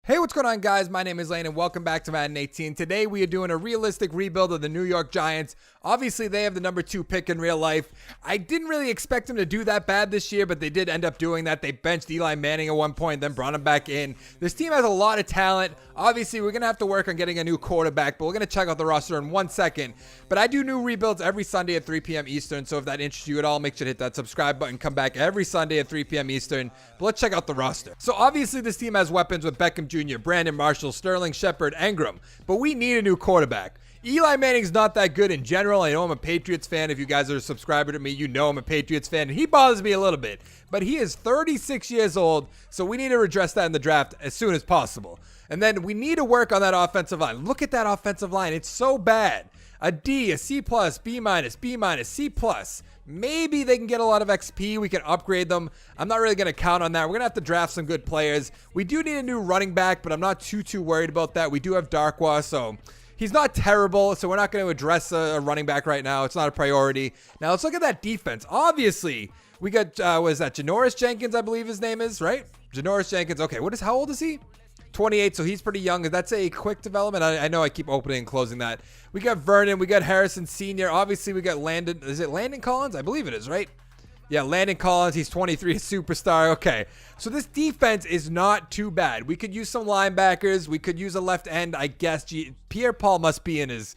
Hey, what's going on, guys? My name is Lane and welcome back to Madden 18. Today we are doing a realistic rebuild of the New York Giants. Obviously, they have the number 2 pick in real life. I didn't really expect them to do that bad this year, but they did end up doing that. They benched Eli Manning at one point, then brought him back in. This team has a lot of talent. Obviously, we're going to have to work on getting a new quarterback, but we're going to check out the roster in 1 second. But I do new rebuilds every Sunday at 3 p.m. Eastern, so if that interests you at all, make sure to hit that subscribe button. Come back every Sunday at 3 p.m. Eastern. But let's check out the roster. So obviously, this team has weapons with Beckham Jr., Brandon Marshall, Sterling Shepard, Engram, but we need a new quarterback. Eli Manning's not that good in general. I know I'm a Patriots fan. If you guys are a subscriber to me, you know I'm a Patriots fan. He bothers me a little bit, but he is 36 years old, so we need to address that in the draft as soon as possible. And then we need to work on that offensive line. Look at that offensive line. It's so bad. A D, a C+, B-, B-, C+. Maybe they can get a lot of XP. We can upgrade them. I'm not really going to count on that. We're going to have to draft some good players. We do need a new running back, but I'm not too worried about that. We do have Darkwa, so he's not terrible, so we're not going to address a running back right now. It's not a priority. Now, let's look at that defense. Obviously, we got, what is that? Janoris Jenkins, I believe his name is, right? Janoris Jenkins. Okay, how old is he? 28, so he's pretty young. That's a quick development. I know I keep opening and closing that. We got Vernon. We got Harrison Sr. Obviously, we got Landon. Is it Landon Collins? I believe it is, right? Yeah, Landon Collins. He's 23, a superstar. Okay, so this defense is not too bad. We could use some linebackers. We could use a left end, I guess. Pierre-Paul must be in his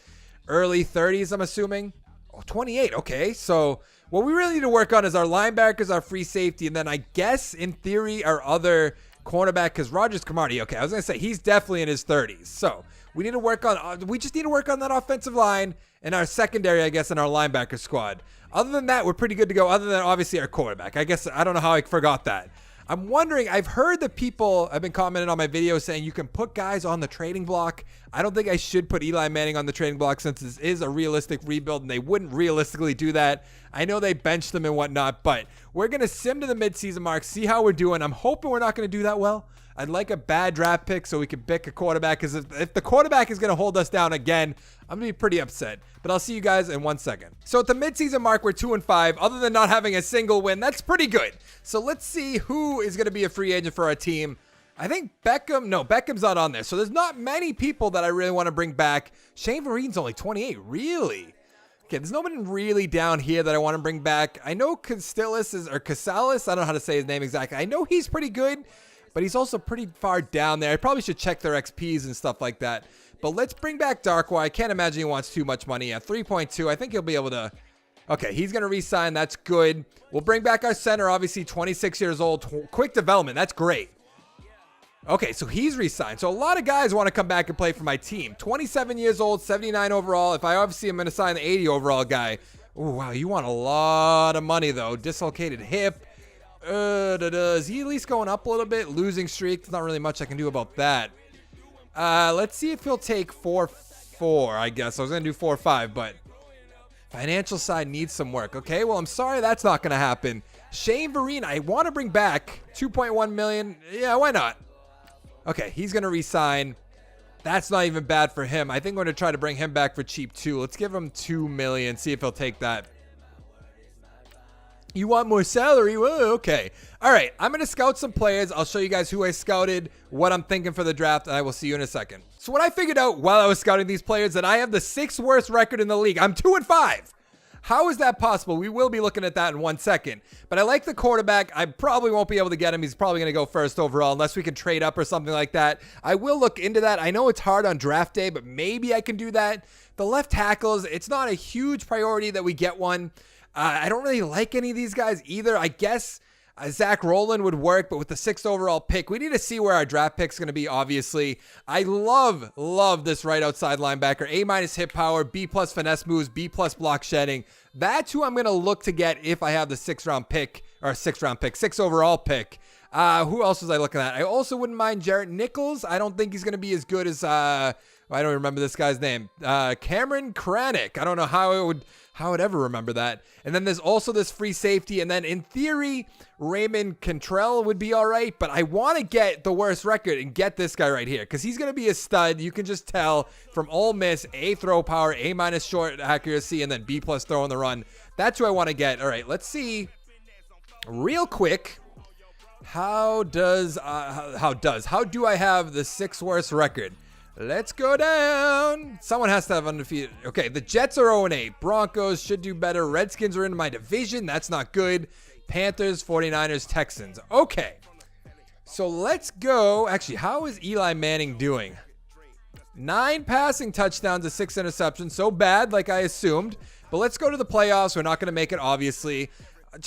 early 30s, I'm assuming. Oh, 28. Okay, so what we really need to work on is our linebackers, our free safety, and then I guess, in theory, our other cornerback, because Rogers Cromartie, okay, I was going to say, he's definitely in his 30s. So we need to work on, we just need to work on that offensive line and our secondary, I guess, and our linebacker squad. Other than that, we're pretty good to go, other than obviously our quarterback. I guess, I don't know how I forgot that. I'm wondering, I've heard that people have been commenting on my video saying you can put guys on the trading block. I don't think I should put Eli Manning on the trading block since this is a realistic rebuild and they wouldn't realistically do that. I know they benched them and whatnot, but we're going to sim to the midseason mark, see how we're doing. I'm hoping we're not going to do that well. I'd like a bad draft pick so we can pick a quarterback, because if the quarterback is going to hold us down again, I'm going to be pretty upset. But I'll see you guys in 1 second. So at the midseason mark, we're 2-5. Other than not having a single win, that's pretty good. So let's see who is going to be a free agent for our team. I think Beckham's not on there. So there's not many people that I really want to bring back. Shane Vereen's only 28. Really? Okay, there's nobody really down here that I want to bring back. I know Castelis I don't know how to say his name exactly. I know he's pretty good, but he's also pretty far down there. I probably should check their XPs and stuff like that. But let's bring back Darkwa. I can't imagine he wants too much money. At 3.2, I think he'll be able to. Okay, he's going to re-sign. That's good. We'll bring back our center, obviously 26 years old. Quick development. That's great. Okay, so he's re-signed. So a lot of guys want to come back and play for my team. 27 years old, 79 overall. If I obviously am going to sign the 80 overall guy. Oh, wow, you want a lot of money, though. Dislocated hip. Is he at least going up a little bit? Losing streak. There's not really much I can do about that. Let's see if he'll take 4-4, I guess. I was going to do 4-5, but financial side needs some work. Okay, well, I'm sorry that's not going to happen. Shane Vereen, I want to bring back 2.1 million. Yeah, why not? Okay, he's going to re-sign. That's not even bad for him. I think we're going to try to bring him back for cheap, too. Let's give him 2 million, see if he'll take that. You want more salary? Whoa, okay. All right, I'm going to scout some players. I'll show you guys who I scouted, what I'm thinking for the draft, and I will see you in a second. So what I figured out while I was scouting these players, that I have the 6th worst record in the league. I'm 2-5. How is that possible? We will be looking at that in 1 second. But I like the quarterback. I probably won't be able to get him. He's probably going to go first overall unless we can trade up or something like that. I will look into that. I know it's hard on draft day, but maybe I can do that. The left tackles, it's not a huge priority that we get one. I don't really like any of these guys either. I guess Zach Rowland would work, but with the 6th overall pick, we need to see where our draft pick's going to be, obviously. I love this right outside linebacker. A- hit power, B+ finesse moves, B+ block shedding. That's who I'm going to look to get if I have the 6th overall pick. Who else was I looking at? I also wouldn't mind Jarrett Nichols. I don't think he's going to be as good as, I don't remember this guy's name. Cameron Kranick. I don't know how I would ever remember that. And then there's also this free safety. And then in theory, Raymond Cantrell would be all right. But I want to get the worst record and get this guy right here, because he's going to be a stud. You can just tell from Ole Miss, A throw power, A- short accuracy, and then B+ throw on the run. That's who I want to get. All right, let's see real quick How do I have the 6th worst record? Let's go down. Someone has to have undefeated. Okay, the Jets are 0-8. Broncos should do better. Redskins are in my division. That's not good. Panthers, 49ers, Texans. Okay. So let's go. Actually, how is Eli Manning doing? 9 passing touchdowns to 6 interceptions. So bad, like I assumed. But let's go to the playoffs. We're not going to make it, obviously.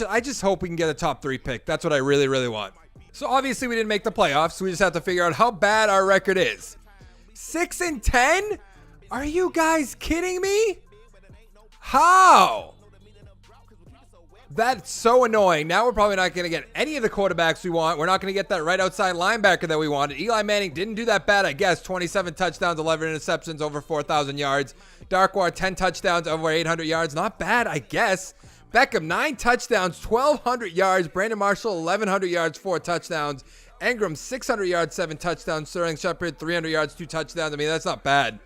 I just hope we can get a top 3 pick. That's what I really, really want. So obviously we didn't make the playoffs. So we just have to figure out how bad our record is. 6-10? Are you guys kidding me? How? That's so annoying. Now we're probably not going to get any of the quarterbacks we want. We're not going to get that right outside linebacker that we wanted. Eli Manning didn't do that bad, I guess. 27 touchdowns, 11 interceptions, over 4,000 yards. Darkwar, 10 touchdowns, over 800 yards. Not bad, I guess. Beckham, 9 touchdowns, 1,200 yards. Brandon Marshall, 1,100 yards, 4 touchdowns. Engram, 600 yards, 7 touchdowns. Sterling Shepard, 300 yards, 2 touchdowns. I mean, that's not bad.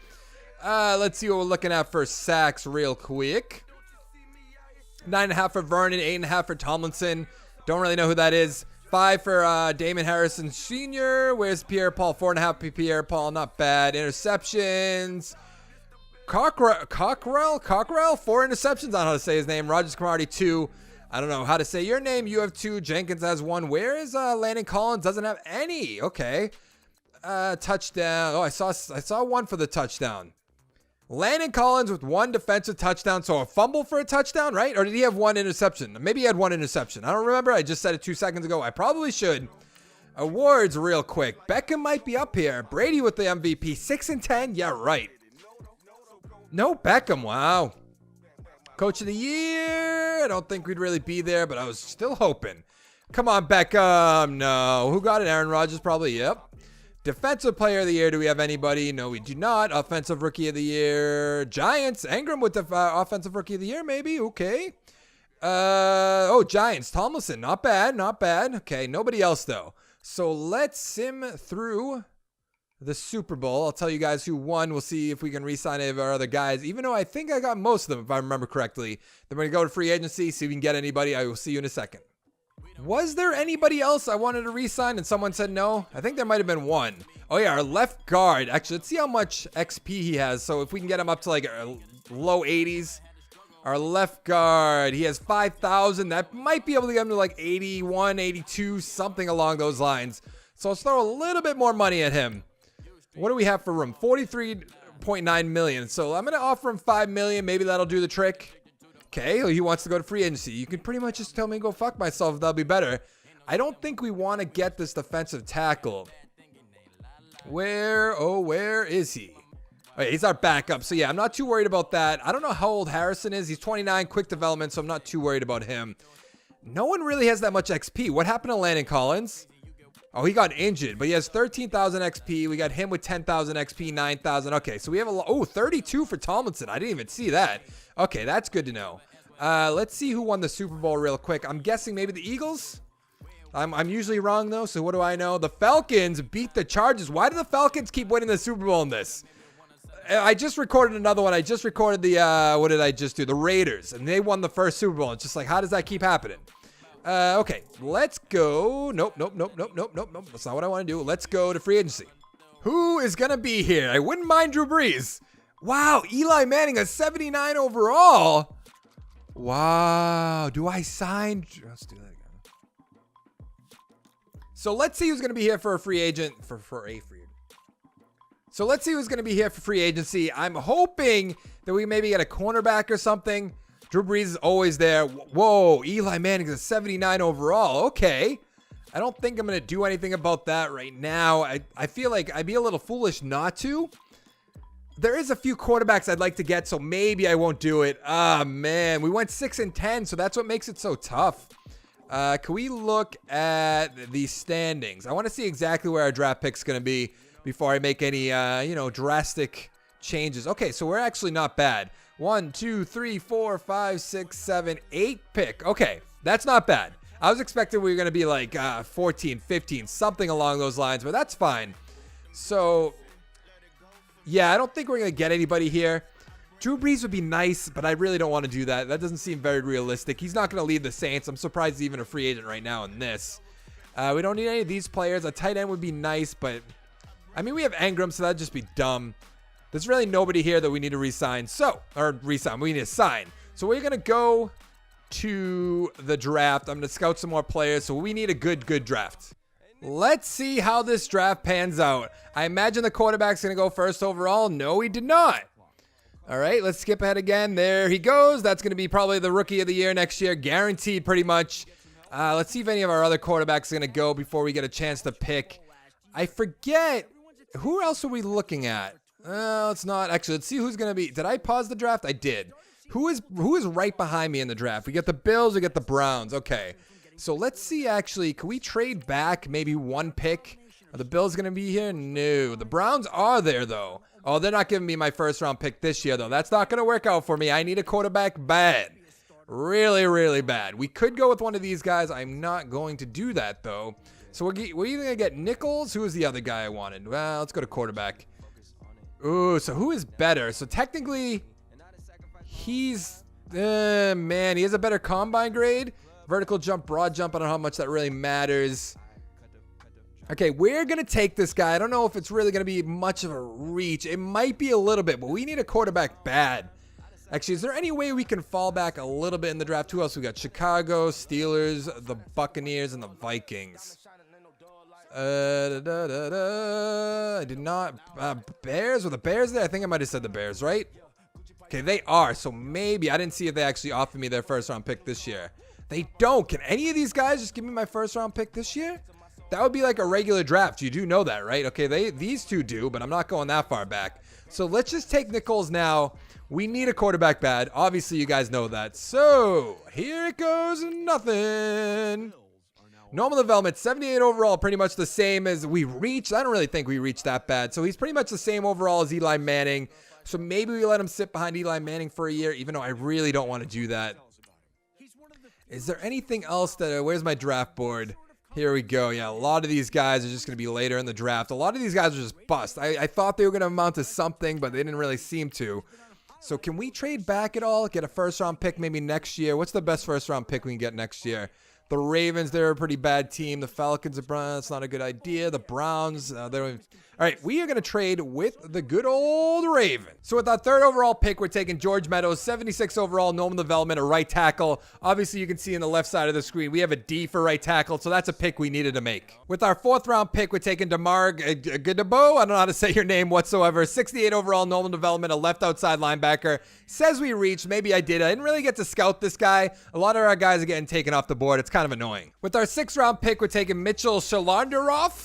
Let's see what we're looking at for sacks real quick. 9.5 for Vernon, 8.5 for Tomlinson. Don't really know who that is. 5 for Damon Harrison Sr. Where's Pierre-Paul? 4.5 for Pierre-Paul. Not bad. Interceptions. Cockrell, 4 interceptions. I don't know how to say his name. Rogers Cromartie, 2. I don't know how to say your name. You have 2. Jenkins has 1. Where is Landon Collins? Doesn't have any. Okay. Touchdown. Oh, I saw 1 for the touchdown. Landon Collins with 1 defensive touchdown. So a fumble for a touchdown, right? Or did he have 1 interception? Maybe he had 1 interception. I don't remember. I just said it 2 seconds ago. I probably should. Awards real quick. Beckham might be up here. Brady with the MVP. 6-10. Yeah, right. No Beckham. Wow. Coach of the year. I don't think we'd really be there, but I was still hoping. Come on, Beckham. No. Who got it? Aaron Rodgers probably. Yep. Defensive player of the year. Do we have anybody? No, we do not. Offensive rookie of the year. Giants. Engram with the offensive rookie of the year, maybe. Okay. Giants. Tomlinson. Not bad. Not bad. Okay. Nobody else, though. So let's sim through the Super Bowl. I'll tell you guys who won. We'll see if we can re-sign any of our other guys, even though I think I got most of them, if I remember correctly. Then we're going to go to free agency, see if we can get anybody. I will see you in a second. Was there anybody else I wanted to re-sign and someone said no? I think there might have been 1. Oh, yeah, our left guard. Actually, let's see how much XP he has. So if we can get him up to like low 80s. Our left guard, he has 5,000. That might be able to get him to like 81, 82, something along those lines. So let's throw a little bit more money at him. What do we have for room? 43.9 million. So I'm going to offer him 5 million. Maybe that'll do the trick. Okay, he wants to go to free agency. You can pretty much just tell me to go fuck myself. That'll be better. I don't think we want to get this defensive tackle. Where is he? Okay, he's our backup. So yeah, I'm not too worried about that. I don't know how old Harrison is. He's 29, quick development, so I'm not too worried about him. No one really has that much XP. What happened to Landon Collins? Oh, he got injured, but he has 13,000 XP. We got him with 10,000 XP, 9,000. Okay, so we have 32 for Tomlinson. I didn't even see that. Okay, that's good to know. Let's see who won the Super Bowl real quick. I'm guessing maybe the Eagles. I'm usually wrong, though, so what do I know? The Falcons beat the Chargers. Why do the Falcons keep winning the Super Bowl in this? I just recorded another one. I just recorded the, what did I just do? The Raiders, and they won the first Super Bowl. It's just like, how does that keep happening? Okay, let's go. Nope. That's not what I want to do. Let's go to free agency. Who is going to be here? I wouldn't mind Drew Brees. Wow, Eli Manning, a 79 overall. Wow, do I sign? Let's do that again. So let's see who's going to be here for a free agent. So let's see who's going to be here for free agency. I'm hoping that we maybe get a cornerback or something. Drew Brees is always there. Whoa, Eli Manning is a 79 overall. Okay. I don't think I'm going to do anything about that right now. I feel like I'd be a little foolish not to. There is a few quarterbacks I'd like to get, so maybe I won't do it. Ah, man. We went 6-10, so that's what makes it so tough. Can we look at the standings? I want to see exactly where our draft pick's going to be before I make any, drastic changes. Okay, so we're actually not bad. 1, 2, 3, 4, 5, 6, 7, 8 pick. Okay, that's not bad. I was expecting we were going to be like 14, 15, something along those lines, but that's fine. So, yeah, I don't think we're going to get anybody here. Drew Brees would be nice, but I really don't want to do that. That doesn't seem very realistic. He's not going to leave the Saints. I'm surprised he's even a free agent right now in this. We don't need any of these players. A tight end would be nice, but I mean, we have Engram, so that'd just be dumb. There's really nobody here that we need to re-sign. We need to sign. So we're going to go to the draft. I'm going to scout some more players. So we need a good draft. Let's see how this draft pans out. I imagine the quarterback's going to go first overall. No, he did not. All right, let's skip ahead again. There he goes. That's going to be probably the rookie of the year next year. Guaranteed pretty much. Let's see if any of our other quarterbacks are going to go before we get a chance to pick. I forget. Who else are we looking at? It's not. Actually, let's see who's going to be. Did I pause the draft? I did. Who is right behind me in the draft? We get the Bills, we get the Browns. Okay. So let's see, actually. Can we trade back maybe one pick? Are the Bills going to be here? No. The Browns are there, though. Oh, they're not giving me my first-round pick this year, though. That's not going to work out for me. I need a quarterback bad. Really, really bad. We could go with one of these guys. I'm not going to do that, though. So we're either going to get Nichols. Who was the other guy I wanted? Well, let's go to quarterback. Ooh, so who is better? So technically, he's... man, he has a better combine grade. Vertical jump, broad jump. I don't know how much that really matters. Okay, we're going to take this guy. I don't know if it's really going to be much of a reach. It might be a little bit, but we need a quarterback bad. Actually, is there any way we can fall back a little bit in the draft? Who else we got? Chicago, Steelers, the Buccaneers, and the Vikings. I did not. Bears? Were the Bears there? I think I might have said the Bears, right? Okay, they are. So maybe. I didn't see if they actually offered me their first-round pick this year. They don't. Can any of these guys just give me my first-round pick this year? That would be like a regular draft. You do know that, right? Okay, these two do, but I'm not going that far back. So let's just take Nichols now. We need a quarterback bad. Obviously, you guys know that. So here it goes. Nothing. Normal development, 78 overall, pretty much the same as we reached. I don't really think we reached that bad. So he's pretty much the same overall as Eli Manning. So maybe we let him sit behind Eli Manning for a year, even though I really don't want to do that. Is there anything else that... where's my draft board? Here we go. Yeah, a lot of these guys are just going to be later in the draft. A lot of these guys are just bust. I thought they were going to amount to something, but they didn't really seem to. So can we trade back at all? Get a first-round pick maybe next year? What's the best first-round pick we can get next year? The Ravens, they're a pretty bad team. The Falcons, that's not a good idea. The Browns, they're... All right, we are going to trade with the good old Ravens. So with our third overall pick, we're taking George Meadows, 76 overall, normal development, a right tackle. Obviously, you can see in the left side of the screen, we have a D for right tackle, so that's a pick we needed to make. With our fourth round pick, we're taking Damar Gadabo. I don't know how to say your name whatsoever. 68 overall, normal development, a left outside linebacker. Says we reached. Maybe I did. I didn't really get to scout this guy. A lot of our guys are getting taken off the board. It's kind of annoying. With our sixth round pick, we're taking Mitchell Shalandaroff,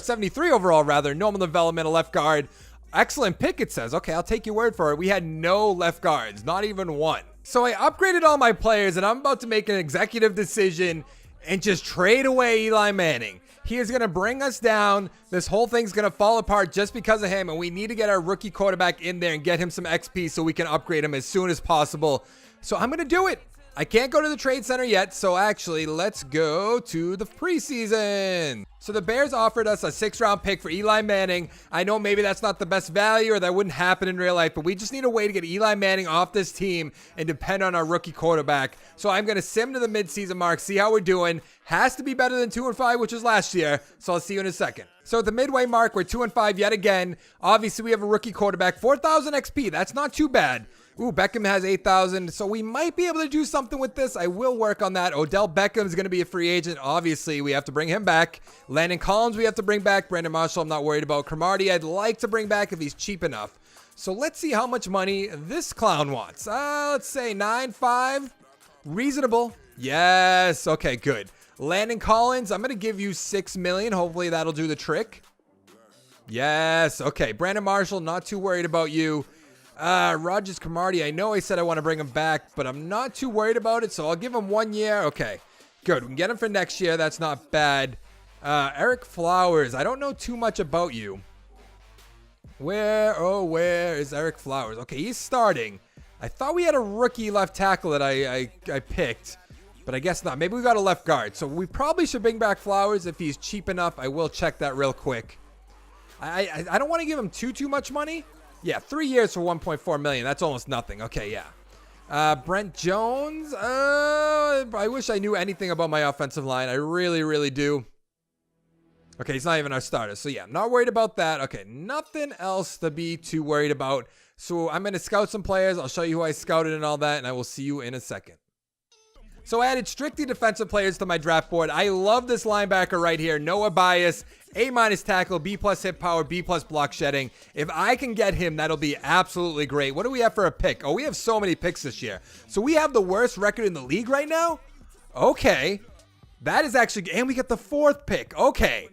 73 overall, normal development, a left guard. Excellent pick, it says. Okay, I'll take your word for it. We had no left guards, not even one. So I upgraded all my players, and I'm about to make an executive decision and just trade away Eli Manning. He is going to bring us down. This whole thing's going to fall apart just because of him, and we need to get our rookie quarterback in there and get him some XP so we can upgrade him as soon as possible. So I'm going to do it. I can't go to the trade center yet, so actually, let's go to the preseason. So the Bears offered us a 6th-round pick for Eli Manning. I know maybe that's not the best value or that wouldn't happen in real life, but we just need a way to get Eli Manning off this team and depend on our rookie quarterback. So I'm going to sim to the midseason mark, see how we're doing. Has to be better than 2-5, which was last year, so I'll see you in a second. So at the midway mark, we're 2-5 yet again. Obviously, we have a rookie quarterback, 4,000 XP. That's not too bad. Ooh, Beckham has 8,000, so we might be able to do something with this. I will work on that. Odell Beckham is going to be a free agent. Obviously, we have to bring him back. Landon Collins, we have to bring back. Brandon Marshall, I'm not worried about. Cromartie, I'd like to bring back if he's cheap enough. So let's see how much money this clown wants. Let's say 9.5. Reasonable. Yes. Okay, good. Landon Collins, I'm going to give you $6 million. Hopefully, that'll do the trick. Yes. Okay, Brandon Marshall, not too worried about you. Rogers Cromartie, I know I said I want to bring him back, but I'm not too worried about it, so I'll give him 1 year. Okay, good. We can get him for next year. That's not bad. Eric Flowers, I don't know too much about you. Where is Eric Flowers? Okay, he's starting. I thought we had a rookie left tackle that I picked, but I guess not. Maybe we got a left guard, so we probably should bring back Flowers if he's cheap enough. I will check that real quick. I don't want to give him too much money. Yeah, 3 years for $1.4 million. That's almost nothing. Okay, yeah. Brent Jones. I wish I knew anything about my offensive line. I really, really do. Okay, he's not even our starter. So, yeah, not worried about that. Okay, nothing else to be too worried about. So, I'm going to scout some players. I'll show you who I scouted and all that, and I will see you in a second. So, I added strictly defensive players to my draft board. I love this linebacker right here. Noah Bias, A- tackle, B+ hit power, B+ block shedding. If I can get him, that'll be absolutely great. What do we have for a pick? Oh, we have so many picks this year. So, we have the worst record in the league right now? Okay. That is actually, and we get the 4th pick. Okay.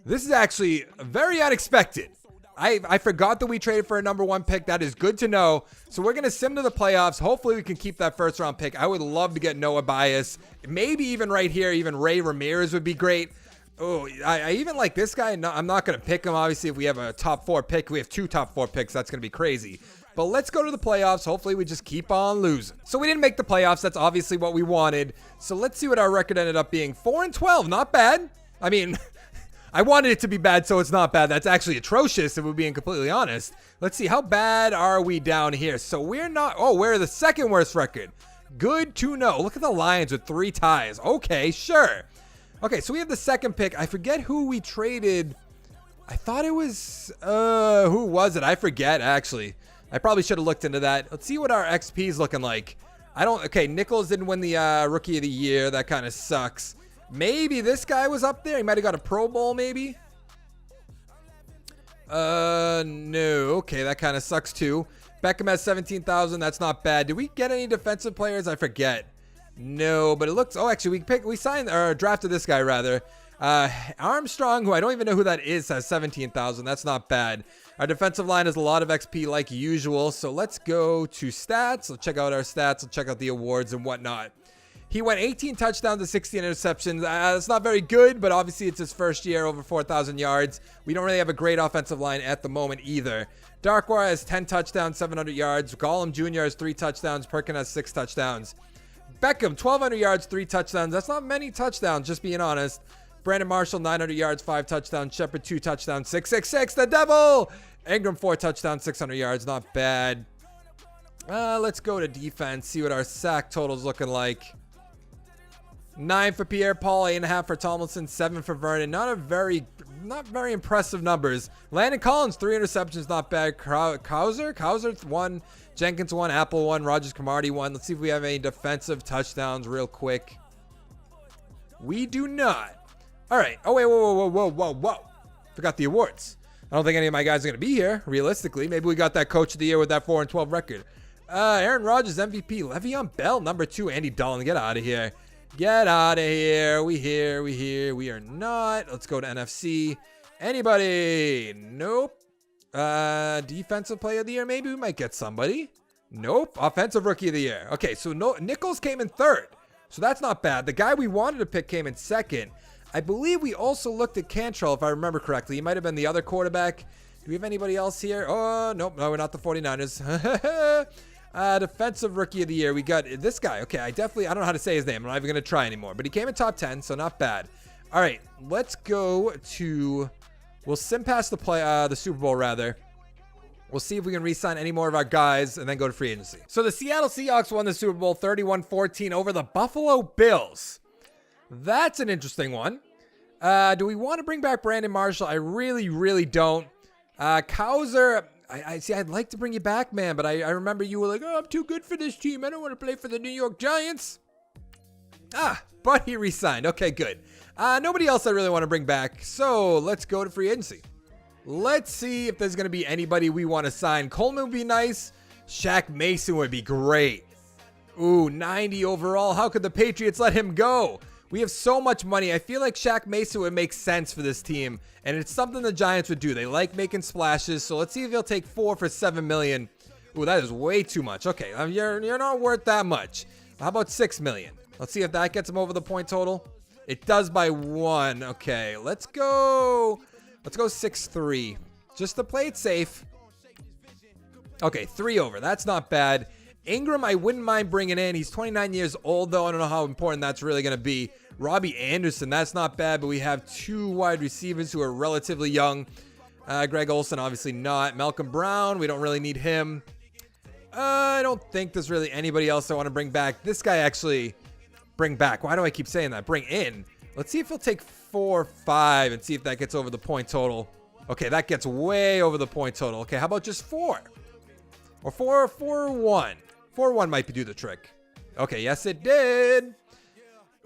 This is actually very unexpected. I forgot that we traded for a number 1 pick. That is good to know. So we're going to sim to the playoffs. Hopefully we can keep that 1st round pick. I would love to get Noah Bias. Maybe even right here, even Ray Ramirez would be great. Oh, I even like this guy. No, I'm not going to pick him. Obviously, if we have a top 4 pick, we have 2 top 4 picks. That's going to be crazy. But let's go to the playoffs. Hopefully we just keep on losing. So we didn't make the playoffs. That's obviously what we wanted. So let's see what our record ended up being. 4-12. Not bad. I mean... I wanted it to be bad, so it's not bad. That's actually atrocious, if we're being completely honest. Let's see, how bad are we down here? So we're not, we're the 2nd worst record. Good to know. Look at the Lions with 3 ties. Okay, sure. Okay, so we have the 2nd pick. I forget who we traded. I thought it was, who was it? I forget, actually. I probably should have looked into that. Let's see what our XP is looking like. Okay, Nichols didn't win the Rookie of the Year. That kind of sucks. Maybe this guy was up there. He might have got a Pro Bowl, maybe. No. Okay, that kind of sucks too. Beckham has 17,000. That's not bad. Did we get any defensive players? I forget. No, but it looks. Oh, actually, we signed or drafted this guy rather. Armstrong, who I don't even know who that is, has 17,000. That's not bad. Our defensive line has a lot of XP like usual. So let's go to stats. Let's check out our stats. Let's check out the awards and whatnot. He went 18 touchdowns to 16 interceptions. That's not very good, but obviously it's his first year, over 4,000 yards. We don't really have a great offensive line at the moment either. Darkwire has 10 touchdowns, 700 yards. Gollum Jr. has 3 touchdowns. Perkin has 6 touchdowns. Beckham, 1,200 yards, 3 touchdowns. That's not many touchdowns, just being honest. Brandon Marshall, 900 yards, 5 touchdowns. Shepard, 2 touchdowns, 666. The Devil! Ingram, 4 touchdowns, 600 yards. Not bad. Let's go to defense, see what our sack total's looking like. 9 for Pierre-Paul, 8.5 for Tomlinson, 7 for Vernon. Not very impressive numbers. Landon Collins, 3 interceptions, not bad. Cowser 1, Jenkins 1, Apple 1, Rogers Camardi 1. Let's see if we have any defensive touchdowns real quick. We do not. All right. Oh, wait, whoa. Forgot the awards. I don't think any of my guys are going to be here, realistically. Maybe we got that Coach of the Year with that 4-12 record. Aaron Rodgers, MVP. Le'Veon Bell, number 2. Andy Dalton, get out of here. Get out of here. We here. We are not. Let's go to NFC. Anybody? Nope. Defensive player of the year, maybe we might get somebody. Nope. Offensive rookie of the year. Okay, so Nichols came in 3rd. So that's not bad. The guy we wanted to pick came in 2nd. I believe we also looked at Cantrell, if I remember correctly. He might have been the other quarterback. Do we have anybody else here? Oh, nope. No, we're not the 49ers. Defensive rookie of the year. We got this guy. Okay, I don't know how to say his name. I'm not even going to try anymore. But he came in top 10, so not bad. All right, let's go to... We'll sim past the Super Bowl, rather. We'll see if we can re-sign any more of our guys and then go to free agency. So the Seattle Seahawks won the Super Bowl 31-14 over the Buffalo Bills. That's an interesting one. Do we want to bring back Brandon Marshall? I really, really don't. Cowser... I see. I'd like to bring you back, man, but I remember you were like, "Oh, I'm too good for this team. I don't want to play for the New York Giants." But he re-signed. Okay, good. Nobody else I really want to bring back. So let's go to free agency. Let's see if there's going to be anybody we want to sign. Coleman would be nice. Shaq Mason would be great. Ooh, 90 overall. How could the Patriots let him go? We have so much money. I feel like Shaq Mason would make sense for this team, and it's something the Giants would do. They like making splashes, so let's see if he'll take 4 for $7 million. Ooh, that is way too much. Okay, you're not worth that much. How about $6 million? Let's see if that gets him over the point total. It does by 1. Okay, let's go 6-3, just to play it safe. Okay, 3 over. That's not bad. Ingram, I wouldn't mind bringing in. He's 29 years old, though. I don't know how important that's really going to be. Robbie Anderson, that's not bad, but we have 2 wide receivers who are relatively young. Greg Olsen, obviously not. Malcolm Brown, we don't really need him. I don't think there's really anybody else I want to bring back. This guy actually bring back. Why do I keep saying that? Bring in. Let's see if he'll take 4 or 5 and see if that gets over the point total. Okay, that gets way over the point total. Okay, how about just 4? Or 4 or 1? 4 or 1 might do the trick. Okay, yes it did.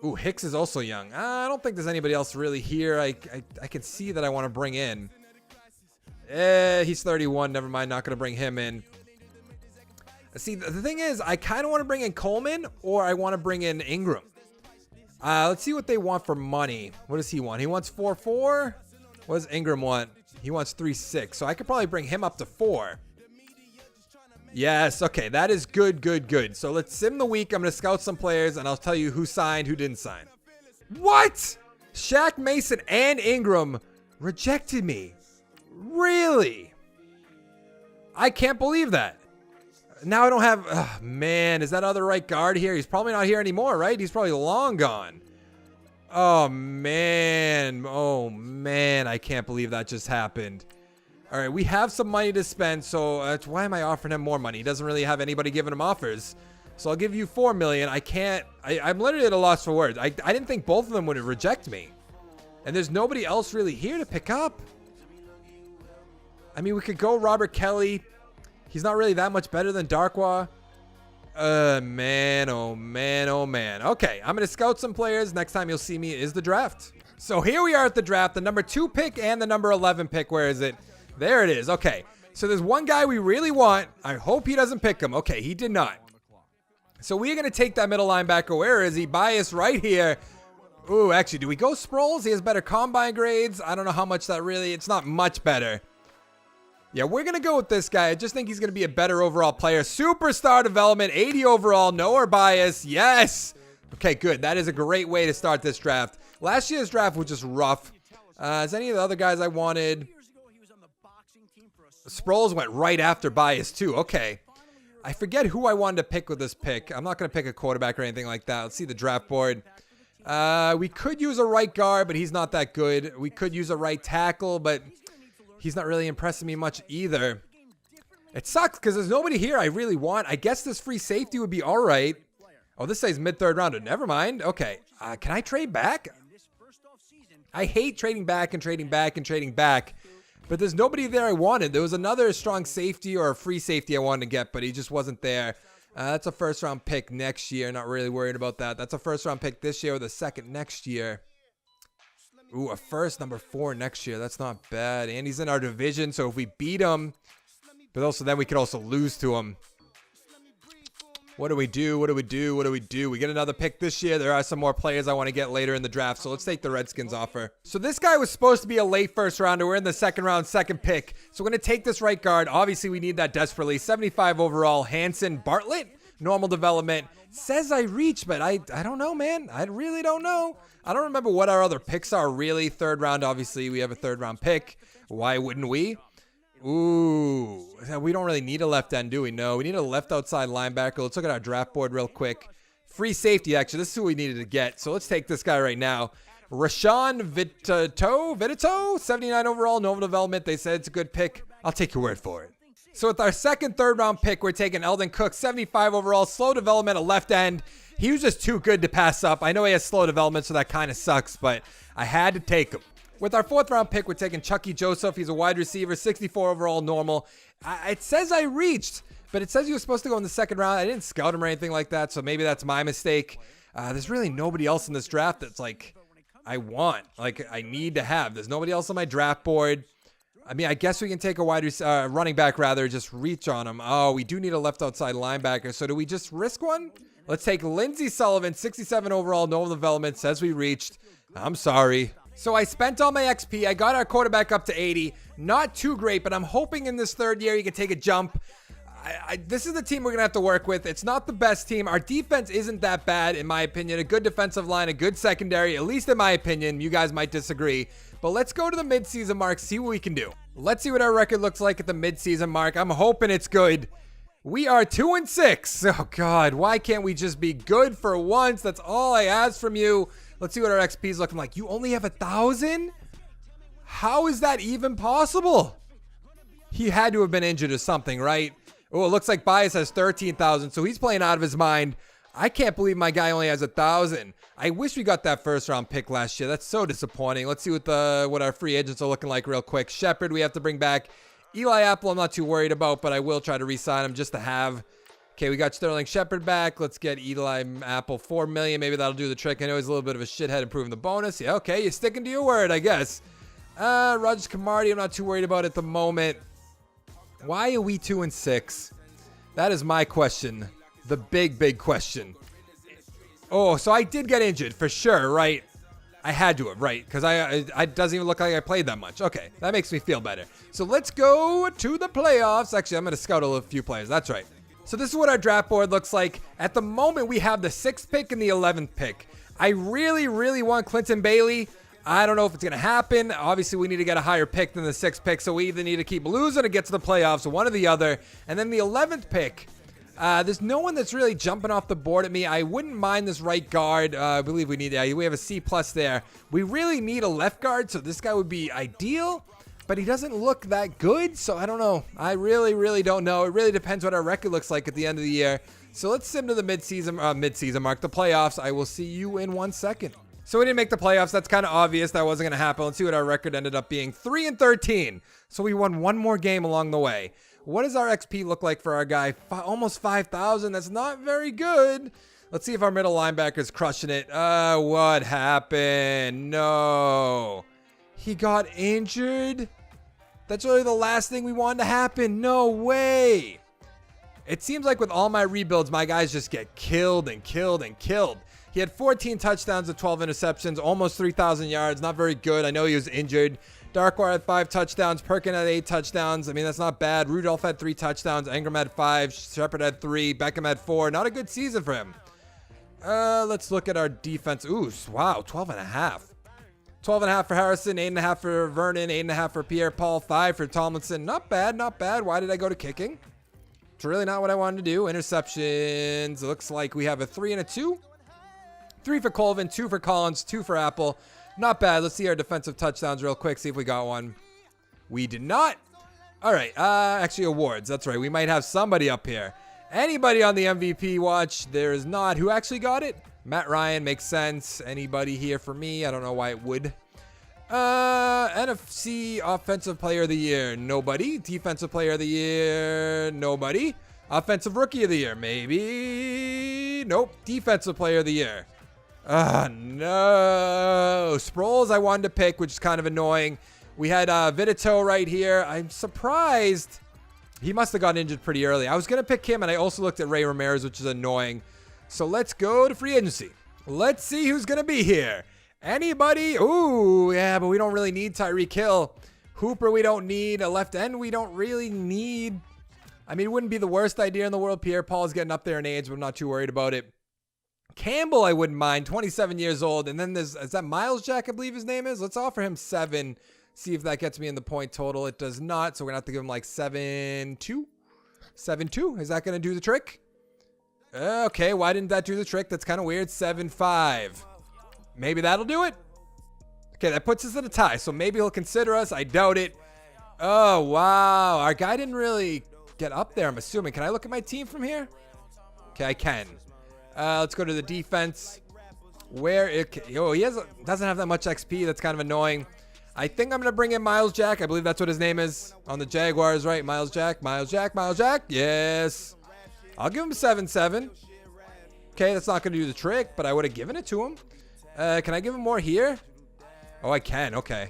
Ooh, Hicks is also young. I don't think there's anybody else really here. I can see that I want to bring in. He's 31. Never mind, not going to bring him in. See, the thing is, I kind of want to bring in Coleman or I want to bring in Ingram. Let's see what they want for money. What does he want? He wants 4-4. What does Ingram want? He wants 3-6. So I could probably bring him up to 4. Yes, okay, that is good. So let's sim the week. I'm going to scout some players, and I'll tell you who signed, who didn't sign. What? Shaq Mason and Ingram rejected me. Really? I can't believe that. Now I don't have... Oh, man, is that other right guard here? He's probably not here anymore, right? He's probably long gone. Oh, man. I can't believe that just happened. All right, we have some money to spend, so why am I offering him more money? He doesn't really have anybody giving him offers. So I'll give you $4 million. I'm literally at a loss for words. I didn't think both of them would reject me. And there's nobody else really here to pick up. I mean, we could go Robert Kelly. He's not really that much better than Darkwa. Man. Okay, I'm going to scout some players. Next time you'll see me is the draft. So here we are at the draft, the number 2 pick and the number 11 pick. Where is it? There it is. Okay, so there's one guy we really want. I hope he doesn't pick him. Okay, he did not. So we're going to take that middle linebacker. Where is he? Bias right here. Ooh, actually, do we go Sproles? He has better combine grades. I don't know how much that really... It's not much better. Yeah, we're going to go with this guy. I just think he's going to be a better overall player. Superstar development, 80 overall, no or bias. Yes. Okay, good. That is a great way to start this draft. Last year's draft was just rough. Is any of the other guys I wanted? Sproles went right after bias, too. Okay. I forget who I wanted to pick with this pick. I'm not going to pick a quarterback or anything like that. Let's see the draft board. We could use a right guard, but he's not that good. We could use a right tackle, but... he's not really impressing me much either. It sucks because there's nobody here I really want. I guess this free safety would be all right. Oh, this says mid-third rounder. Never mind. Okay. Can I trade back? I hate trading back and trading back and trading back. But there's nobody there I wanted. There was another strong safety or a free safety I wanted to get, but he just wasn't there. That's a first-round pick next year. Not really worried about that. That's a first-round pick this year with a second next year. Ooh, a first, number 4 next year. That's not bad. And he's in our division, so if we beat him, but also then we could also lose to him. What do we do? We get another pick this year. There are some more players I want to get later in the draft, so let's take the Redskins offer. So this guy was supposed to be a late first rounder. We're in the second round, second pick. So we're going to take this right guard. Obviously, we need that desperately. 75 overall. Hanson Bartlett, normal development. Says I reach, but I don't know, man. I really don't know. I don't remember what our other picks are really. Third round, obviously, we have a third round pick. Why wouldn't we? Ooh, we don't really need a left end, do we? No, we need a left outside linebacker. Let's look at our draft board real quick. Free safety, actually. This is who we needed to get. So let's take this guy right now. Rashawn Vitito, 79 overall, normal development. They said it's a good pick. I'll take your word for it. So with our second, third round pick, we're taking Eldon Cook, 75 overall, slow development, a left end. He was just too good to pass up. I know he has slow development, so that kind of sucks, but I had to take him. With our fourth round pick, we're taking Chucky Joseph. He's a wide receiver, 64 overall, normal. It says I reached, but it says he was supposed to go in the second round. I didn't scout him or anything like that, so maybe that's my mistake. There's really nobody else in this draft that's like I want, like I need to have. There's nobody else on my draft board. I mean, I guess we can take a running back rather, just reach on him. Oh, we do need a left outside linebacker. So do we just risk one? Let's take Lindsey Sullivan, 67 overall, normal development, says we reached. I'm sorry. So I spent all my XP. I got our quarterback up to 80. Not too great, but I'm hoping in this third year he can take a jump. This is the team we're going to have to work with. It's not the best team. Our defense isn't that bad, in my opinion. A good defensive line, a good secondary, at least in my opinion. You guys might disagree. But let's go to the midseason mark, see what we can do. Let's see what our record looks like at the midseason mark. I'm hoping it's good. We are 2-6. Oh, God. Why can't we just be good for once? That's all I ask from you. Let's see what our XP is looking like. You only have 1,000? How is that even possible? He had to have been injured or something, right? Oh, it looks like Bias has 13,000, so he's playing out of his mind. I can't believe my guy only has 1,000. I wish we got that first round pick last year. That's so disappointing. Let's see what our free agents are looking like real quick. Shepard, we have to bring back. Eli Apple, I'm not too worried about, but I will try to re-sign him just to have. Okay, we got Sterling Shepard back. Let's get Eli Apple, $4 million. Maybe that'll do the trick. I know he's a little bit of a shithead improving the bonus. Yeah, okay, you're sticking to your word, I guess. Rogers Camardi, I'm not too worried about at the moment. Why are we 2-6? That is my question. The big question. Oh, so I did get injured for sure, right? I had to have, right? Because it doesn't even look like I played that much. Okay, that makes me feel better. So let's go to the playoffs. Actually, I'm going to scout a few players. That's right. So this is what our draft board looks like. At the moment, we have the 6th pick and the 11th pick. I really want Clinton Bailey. I don't know if it's going to happen. Obviously, we need to get a higher pick than the 6th pick, so we either need to keep losing or get to the playoffs, one or the other. And then the 11th pick, there's no one that's really jumping off the board at me. I wouldn't mind this right guard. I believe we have a C+ there. We really need a left guard, so this guy would be ideal. But he doesn't look that good, so I don't know. I really don't know. It really depends what our record looks like at the end of the year. So let's sim to the mid-season mark, the playoffs. I will see you in 1 second. So we didn't make the playoffs. That's kind of obvious. That wasn't going to happen. Let's see what our record ended up being. 3-13. So we won one more game along the way. What does our XP look like for our guy? Almost 5,000. That's not very good. Let's see if our middle linebacker's crushing it. What happened? No. He got injured? That's really the last thing we wanted to happen. No way. It seems like with all my rebuilds, my guys just get killed and killed and killed. He had 14 touchdowns and 12 interceptions, almost 3,000 yards. Not very good. I know he was injured. Darkwire had 5 touchdowns. Perkin had 8 touchdowns. I mean, that's not bad. Rudolph had 3 touchdowns. Ingram had 5. Shepard had 3. Beckham had 4. Not a good season for him. Let's look at our defense. Ooh, wow, 12.5. 12.5 for Harrison, 8.5 for Vernon, 8.5 for Pierre-Paul, 5 for Tomlinson. Not bad, not bad. Why did I go to kicking? It's really not what I wanted to do. Interceptions. It looks like we have a 3 and a 2. 3 for Colvin, 2 for Collins, 2 for Apple. Not bad. Let's see our defensive touchdowns real quick, see if we got one. We did not. All right. Actually, awards. That's right. We might have somebody up here. Anybody on the MVP watch? There is not. Who actually got it? Matt Ryan makes sense. Anybody here for me? I don't know why it would. NFC Offensive Player of the Year. Nobody. Defensive Player of the Year. Nobody. Offensive Rookie of the Year. Maybe. Nope. Defensive Player of the Year. No. Sproles I wanted to pick, which is kind of annoying. We had Vidito right here. I'm surprised. He must have gotten injured pretty early. I was going to pick him, and I also looked at Ray Ramirez, which is annoying. So let's go to free agency. Let's see who's going to be here. Anybody? Ooh, yeah, but we don't really need Tyreek Hill. Hooper we don't need. A left end we don't really need. I mean, it wouldn't be the worst idea in the world. Pierre-Paul's getting up there in age, but I'm not too worried about it. Campbell I wouldn't mind, 27 years old. And then is that Miles Jack, I believe his name is? Let's offer him 7. See if that gets me in the point total. It does not, so we're going to have to give him like 7-2. 7-2. Is that going to do the trick? Okay, why didn't that do the trick? That's kind of weird. 7-5. Maybe that'll do it. Okay, that puts us at a tie, so maybe he'll consider us. I doubt it. Oh, wow. Our guy didn't really get up there, I'm assuming. Can I look at my team from here? Okay, I can. Let's go to the defense. He doesn't have that much XP. That's kind of annoying. I think I'm going to bring in Miles Jack. I believe that's what his name is on the Jaguars, right? Miles Jack. Yes. I'll give him 7-7. Okay, that's not going to do the trick, but I would have given it to him. Can I give him more here? Oh, I can. Okay.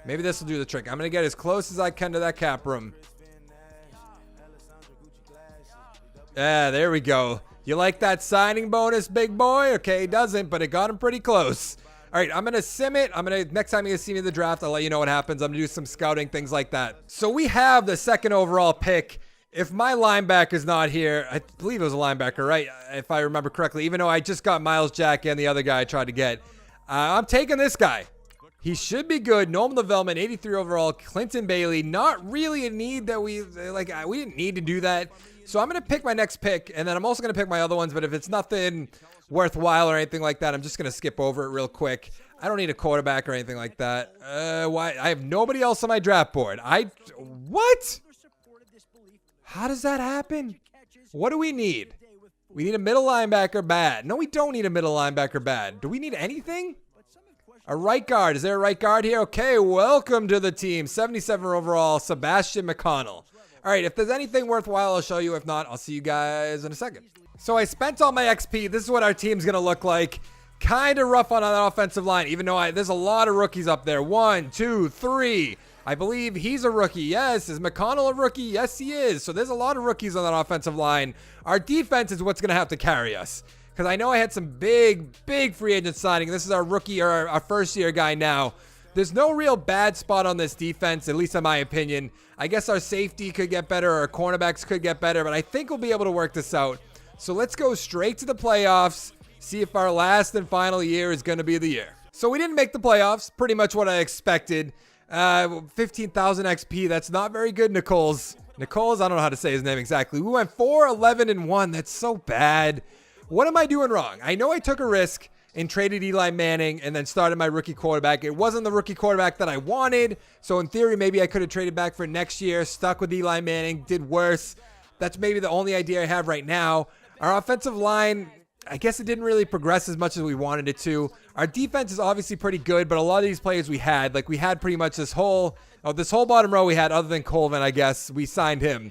Maybe this will do the trick. I'm going to get as close as I can to that cap room. Yeah, there we go. You like that signing bonus, big boy? Okay, it doesn't, but it got him pretty close. All right, I'm going to sim it. Next time you see me in the draft, I'll let you know what happens. I'm going to do some scouting, things like that. So we have the 2nd overall pick. If my linebacker's not here, I believe it was a linebacker, right? If I remember correctly, even though I just got Miles Jack and the other guy I tried to get. I'm taking this guy. He should be good. Norman Levelman, 83 overall. Clinton Bailey, not really a need that we didn't need to do that. So I'm going to pick my next pick, and then I'm also going to pick my other ones. But if it's nothing worthwhile or anything like that, I'm just going to skip over it real quick. I don't need a quarterback or anything like that. Why? I have nobody else on my draft board. What? How does that happen? What do we need? We need a middle linebacker bad. No, we don't need a middle linebacker bad. Do we need anything? A right guard. Is there a right guard here? Okay, welcome to the team. 77 overall, Sebastian McConnell. All right, if there's anything worthwhile, I'll show you. If not, I'll see you guys in a second. So I spent all my XP. This is what our team's going to look like. Kind of rough on that offensive line, even though there's a lot of rookies up there. 1, 2, 3. I believe he's a rookie. Yes. Is McConnell a rookie? Yes, he is. So there's a lot of rookies on that offensive line. Our defense is what's going to have to carry us. Because I know I had some big free agent signing. This is our rookie or our first-year guy now. There's no real bad spot on this defense, at least in my opinion. I guess our safety could get better, or our cornerbacks could get better, but I think we'll be able to work this out. So let's go straight to the playoffs, see if our last and final year is going to be the year. So we didn't make the playoffs, pretty much what I expected. 15,000 XP, that's not very good, Nichols, I don't know how to say his name exactly. We went 4-11-1. That's so bad. What am I doing wrong? I know I took a risk and traded Eli Manning and then started my rookie quarterback. It wasn't the rookie quarterback that I wanted. So in theory, maybe I could have traded back for next year, stuck with Eli Manning, did worse. That's maybe the only idea I have right now. Our offensive line, I guess it didn't really progress as much as we wanted it to. Our defense is obviously pretty good, but a lot of these players we had pretty much this whole bottom row we had, other than Colvin, I guess. We signed him.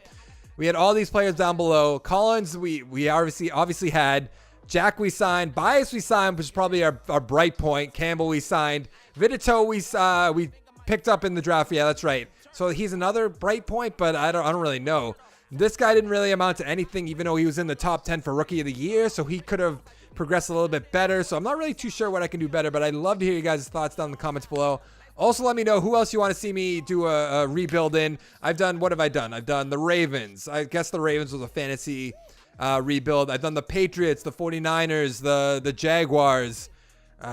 We had all these players down below. Collins, we obviously had. Jack we signed. Bias we signed, which is probably our bright point. Campbell we signed. Vidito we picked up in the draft. Yeah, that's right. So he's another bright point, but I don't really know. This guy didn't really amount to anything, even though he was in the top 10 for Rookie of the Year, so he could have progressed a little bit better. So I'm not really too sure what I can do better, but I'd love to hear you guys' thoughts down in the comments below. Also, let me know who else you want to see me do a rebuild in. What have I done? I've done the Ravens. I guess the Ravens was a fantasy rebuild. I've done the Patriots, the 49ers, the Jaguars.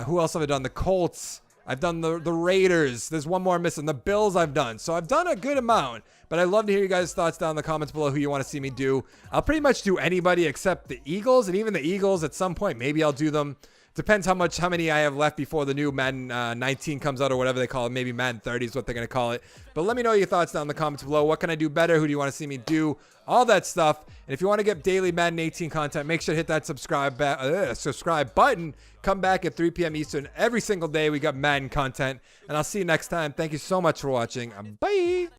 Who else have I done? The Colts. I've done the Raiders. There's one more missing. The Bills I've done. So I've done a good amount. But I'd love to hear you guys' thoughts down in the comments below who you want to see me do. I'll pretty much do anybody except the Eagles. And even the Eagles, at some point, maybe I'll do them. Depends how many I have left before the new Madden 19 comes out, or whatever they call it. Maybe Madden 30 is what they're going to call it. But let me know your thoughts down in the comments below. What can I do better? Who do you want to see me do? All that stuff. And if you want to get daily Madden 18 content, make sure to hit that subscribe button. Come back at 3 p.m. Eastern every single day. We got Madden content. And I'll see you next time. Thank you so much for watching. Bye.